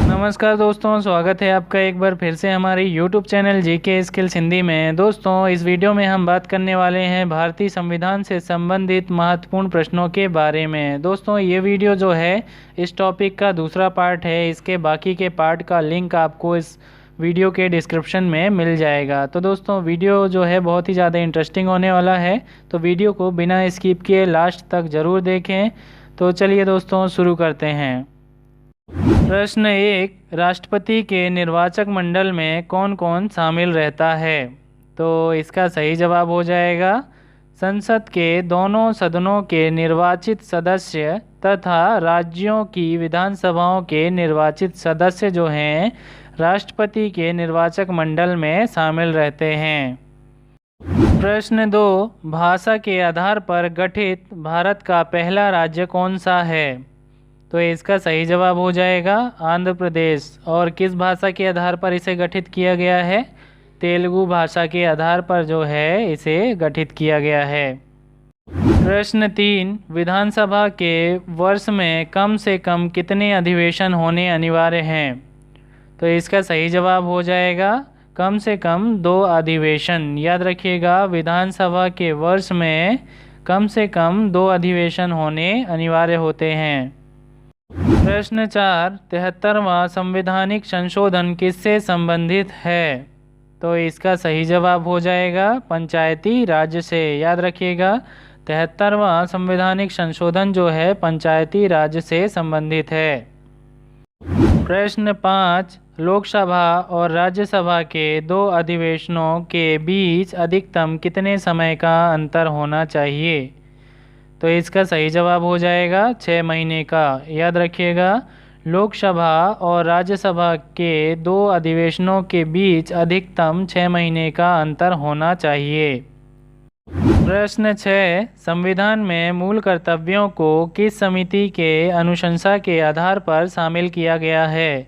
नमस्कार दोस्तों, स्वागत है आपका एक बार फिर से हमारे YouTube channel GK skills Hindi में। दोस्तों, इस वीडियो में हम बात करने वाले हैं भारतीय संविधान से संबंधित महत्वपूर्ण प्रश्नों के बारे में। दोस्तों, ये वीडियो जो है इस टॉपिक का दूसरा पार्ट है। इसके बाकी के पार्ट का लिंक आपको इस वीडियो के डिस्क्रिप्शन में मिल जाएगा। तो दोस्तों, वीडियो जो है बहुत ही ज़्यादा इंटरेस्टिंग होने वाला है, तो वीडियो को बिना स्किप किए लास्ट तक ज़रूर देखें। तो चलिए दोस्तों, शुरू करते हैं। प्रश्न 1, राष्ट्रपति के निर्वाचक मंडल में कौन कौन शामिल रहता है? तो इसका सही जवाब हो जाएगा संसद के दोनों सदनों के निर्वाचित सदस्य तथा राज्यों की विधानसभाओं के निर्वाचित सदस्य जो हैं राष्ट्रपति के निर्वाचक मंडल में शामिल रहते हैं। प्रश्न 2, भाषा के आधार पर गठित भारत का पहला राज्य कौन सा है? तो इसका सही जवाब हो जाएगा आंध्र प्रदेश। और किस भाषा के आधार पर इसे गठित किया गया है? तेलुगु भाषा के आधार पर जो है इसे गठित किया गया है। प्रश्न 3, विधानसभा के वर्ष में कम से कम कितने अधिवेशन होने अनिवार्य हैं? तो इसका सही जवाब हो जाएगा कम से कम 2 अधिवेशन। याद रखिएगा, विधानसभा के वर्ष में कम से कम 2 अधिवेशन होने अनिवार्य होते हैं। प्रश्न 4, 73वां संवैधानिक संशोधन किससे संबंधित है? तो इसका सही जवाब हो जाएगा पंचायती राज से। याद रखिएगा, 73वां संवैधानिक संशोधन जो है पंचायती राज से संबंधित है। प्रश्न 5, लोकसभा और राज्यसभा के 2 अधिवेशनों के बीच अधिकतम कितने समय का अंतर होना चाहिए? तो इसका सही जवाब हो जाएगा 6 महीने का। याद रखिएगा, लोकसभा और राज्यसभा के 2 अधिवेशनों के बीच अधिकतम 6 महीने का अंतर होना चाहिए। प्रश्न 6, संविधान में मूल कर्तव्यों को किस समिति के अनुशंसा के आधार पर शामिल किया गया है?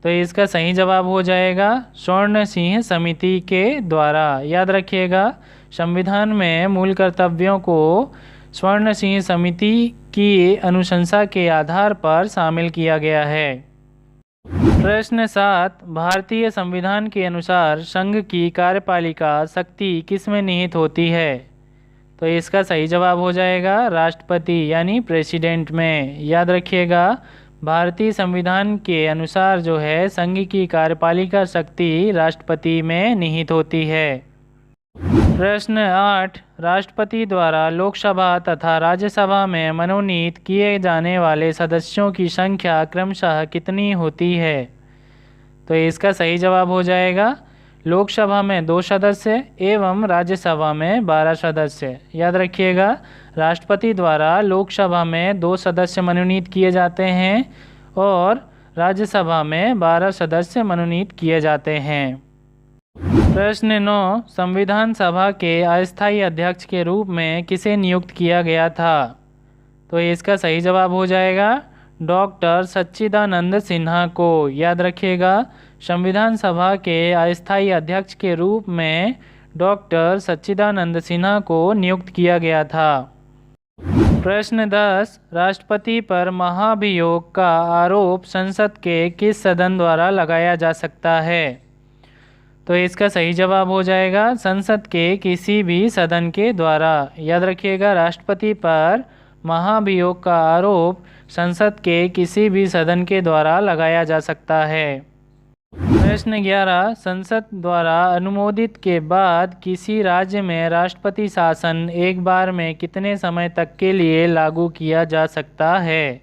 तो इसका सही जवाब हो जाएगा स्वर्ण सिंह समिति के द्वारा। याद रखिएगा, संविधान में मूल कर्तव्यों को स्वर्ण सिंह समिति की अनुशंसा के आधार पर शामिल किया गया है। प्रश्न 7, भारतीय संविधान के अनुसार संघ की कार्यपालिका शक्ति किसमें निहित होती है? तो इसका सही जवाब हो जाएगा राष्ट्रपति यानी प्रेसिडेंट में। याद रखिएगा, भारतीय संविधान के अनुसार जो है संघ की कार्यपालिका शक्ति राष्ट्रपति में निहित होती है। प्रश्न 8, राष्ट्रपति द्वारा लोकसभा तथा राज्यसभा में मनोनीत किए जाने वाले सदस्यों की संख्या क्रमशः कितनी होती है? तो इसका सही जवाब हो जाएगा लोकसभा में 2 सदस्य एवं राज्यसभा में 12 सदस्य। याद रखिएगा, राष्ट्रपति द्वारा लोकसभा में 2 सदस्य मनोनीत किए जाते हैं और राज्यसभा में 12 सदस्य मनोनीत किए जाते हैं। प्रश्न 9, संविधान सभा के अस्थायी अध्यक्ष के रूप में किसे नियुक्त किया गया था? तो इसका सही जवाब हो जाएगा डॉक्टर सच्चिदानंद सिन्हा को। याद रखिएगा, संविधान सभा के अस्थायी अध्यक्ष के रूप में डॉक्टर सच्चिदानंद सिन्हा को नियुक्त किया गया था। प्रश्न 10, राष्ट्रपति पर महाभियोग का आरोप संसद के किस सदन द्वारा लगाया जा सकता है? तो इसका सही जवाब हो जाएगा संसद के किसी भी सदन के द्वारा। याद रखिएगा, राष्ट्रपति पर महाभियोग का आरोप संसद के किसी भी सदन के द्वारा लगाया जा सकता है। प्रश्न 11, संसद द्वारा अनुमोदित के बाद किसी राज्य में राष्ट्रपति शासन एक बार में कितने समय तक के लिए लागू किया जा सकता है?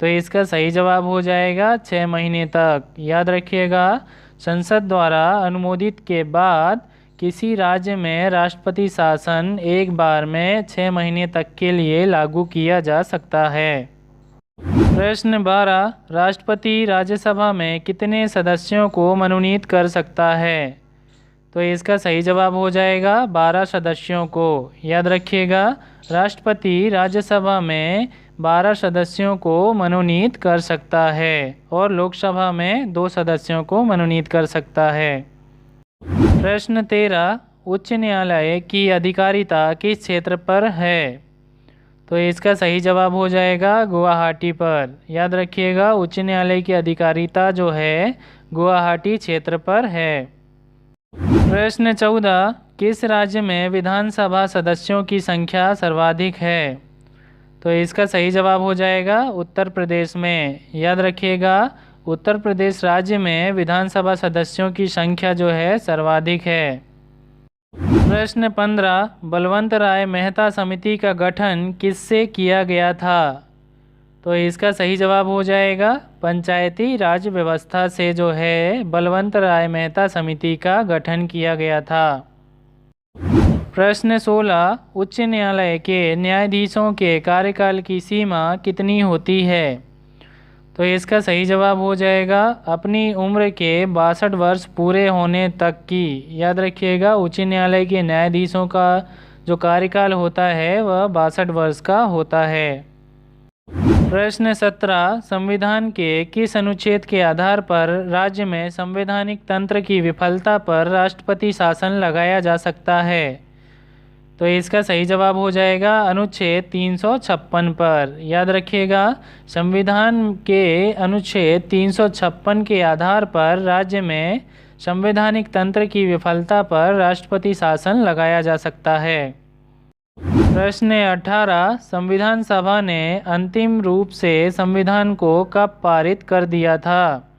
तो इसका सही जवाब हो जाएगा 6 महीने तक। याद रखिएगा, संसद द्वारा अनुमोदित के बाद किसी राज्य में राष्ट्रपति शासन एक बार में 6 महीने तक के लिए लागू किया जा सकता है। प्रश्न 12, राष्ट्रपति राज्यसभा में कितने सदस्यों को मनोनीत कर सकता है? तो इसका सही जवाब हो जाएगा 12 सदस्यों को। याद रखिएगा, राष्ट्रपति राज्यसभा में 12 सदस्यों को मनोनीत कर सकता है और लोकसभा में 2 सदस्यों को मनोनीत कर सकता है। प्रश्न 13, उच्च न्यायालय की अधिकारिता किस क्षेत्र पर है? तो इसका सही जवाब हो जाएगा गुवाहाटी पर। याद रखिएगा, उच्च न्यायालय की अधिकारिता जो है गुवाहाटी क्षेत्र पर है। प्रश्न 14, किस राज्य में विधानसभा सदस्यों की संख्या सर्वाधिक है? तो इसका सही जवाब हो जाएगा उत्तर प्रदेश में। याद रखिएगा, उत्तर प्रदेश राज्य में विधानसभा सदस्यों की संख्या जो है सर्वाधिक है। प्रश्न 15, बलवंत राय मेहता समिति का गठन किससे किया गया था? तो इसका सही जवाब हो जाएगा पंचायती राज व्यवस्था से जो है बलवंत राय मेहता समिति का गठन किया गया था। प्रश्न 16, उच्च न्यायालय के न्यायाधीशों के कार्यकाल की सीमा कितनी होती है? तो इसका सही जवाब हो जाएगा अपनी उम्र के 62 वर्ष पूरे होने तक की। याद रखिएगा, उच्च न्यायालय के न्यायाधीशों का जो कार्यकाल होता है वह 62 वर्ष का होता है। प्रश्न 17, संविधान के किस अनुच्छेद के आधार पर राज्य में संवैधानिक तंत्र की विफलता पर राष्ट्रपति शासन लगाया जा सकता है? तो इसका सही जवाब हो जाएगा अनुच्छेद 356 पर। याद रखिएगा, संविधान के अनुच्छेद 356 के आधार पर राज्य में संवैधानिक तंत्र की विफलता पर राष्ट्रपति शासन लगाया जा सकता है। प्रश्न 18, संविधान सभा ने अंतिम रूप से संविधान को कब पारित कर दिया था?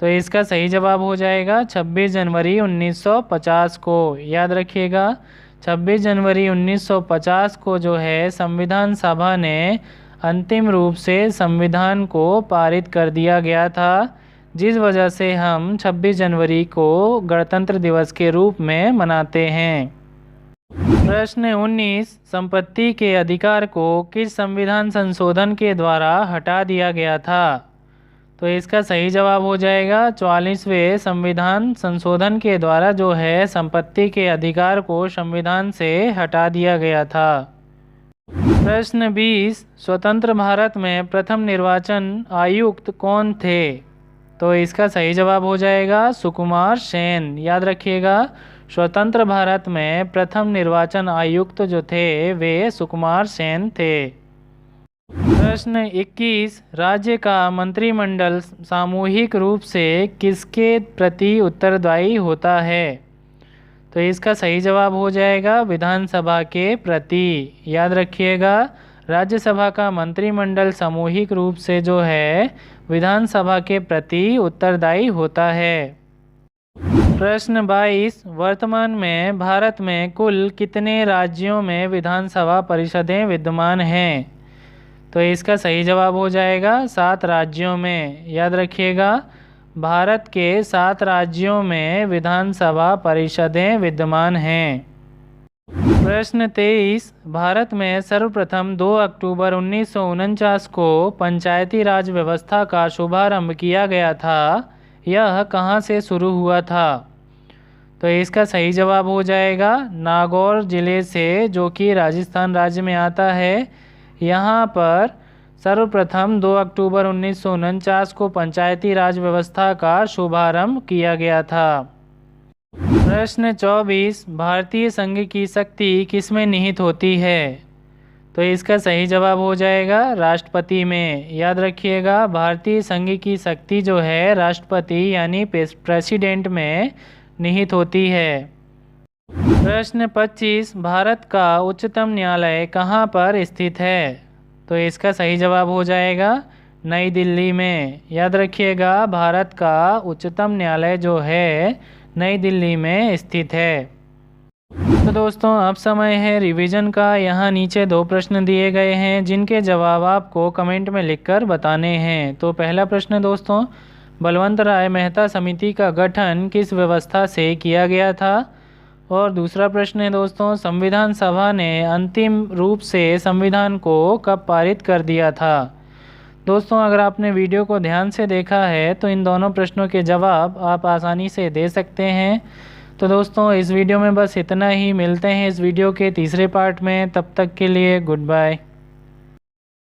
तो इसका सही जवाब हो जाएगा 26 जनवरी 1950 को। याद रखिएगा, 26 जनवरी 1950 को जो है संविधान सभा ने अंतिम रूप से संविधान को पारित कर दिया गया था, जिस वजह से हम 26 जनवरी को गणतंत्र दिवस के रूप में मनाते हैं। प्रश्न 19, संपत्ति के अधिकार को किस संविधान संशोधन के द्वारा हटा दिया गया था? तो इसका सही जवाब हो जाएगा 44वें संविधान संशोधन के द्वारा जो है संपत्ति के अधिकार को संविधान से हटा दिया गया था। प्रश्न 20, स्वतंत्र भारत में प्रथम निर्वाचन आयुक्त कौन थे? तो इसका सही जवाब हो जाएगा सुकुमार सेन। याद रखिएगा, स्वतंत्र भारत में प्रथम निर्वाचन आयुक्त जो थे वे सुकुमार सेन थे। प्रश्न 21, राज्य का मंत्रिमंडल सामूहिक रूप से किसके प्रति उत्तरदायी होता है? तो इसका सही जवाब हो जाएगा विधानसभा के प्रति। याद रखिएगा, राज्यसभा का मंत्रिमंडल सामूहिक रूप से जो है विधानसभा के प्रति उत्तरदायी होता है। प्रश्न 22, वर्तमान में भारत में कुल कितने राज्यों में विधानसभा परिषदें विद्यमान हैं? तो इसका सही जवाब हो जाएगा 7 राज्यों में। याद रखिएगा, भारत के 7 राज्यों में विधानसभा परिषदें विद्यमान हैं। प्रश्न 23, भारत में सर्वप्रथम 2 अक्टूबर 1949 को पंचायती राज व्यवस्था का शुभारंभ किया गया था। यह कहाँ से शुरू हुआ था? तो इसका सही जवाब हो जाएगा नागौर जिले से, जो कि राजस्थान राज्य में आता है। यहाँ पर सर्वप्रथम 2 अक्टूबर 1949 को पंचायती राज व्यवस्था का शुभारंभ किया गया था। प्रश्न 24, भारतीय संघ की शक्ति किसमें निहित होती है? तो इसका सही जवाब हो जाएगा राष्ट्रपति में। याद रखिएगा, भारतीय संघ की शक्ति जो है राष्ट्रपति यानी प्रेसिडेंट में निहित होती है। प्रश्न 25, भारत का उच्चतम न्यायालय कहाँ पर स्थित है? तो इसका सही जवाब हो जाएगा नई दिल्ली में। याद रखिएगा, भारत का उच्चतम न्यायालय जो है नई दिल्ली में स्थित है। तो दोस्तों, अब समय है रिवीजन का। यहाँ नीचे 2 प्रश्न दिए गए हैं जिनके जवाब आपको कमेंट में लिखकर बताने हैं। तो पहला प्रश्न दोस्तों, बलवंत राय मेहता समिति का गठन किस व्यवस्था से किया गया था? और दूसरा प्रश्न है दोस्तों, संविधान सभा ने अंतिम रूप से संविधान को कब पारित कर दिया था? दोस्तों, अगर आपने वीडियो को ध्यान से देखा है तो इन दोनों प्रश्नों के जवाब आप आसानी से दे सकते हैं। तो दोस्तों, इस वीडियो में बस इतना ही। मिलते हैं इस वीडियो के तीसरे पार्ट में। तब तक के लिए गुड बाय।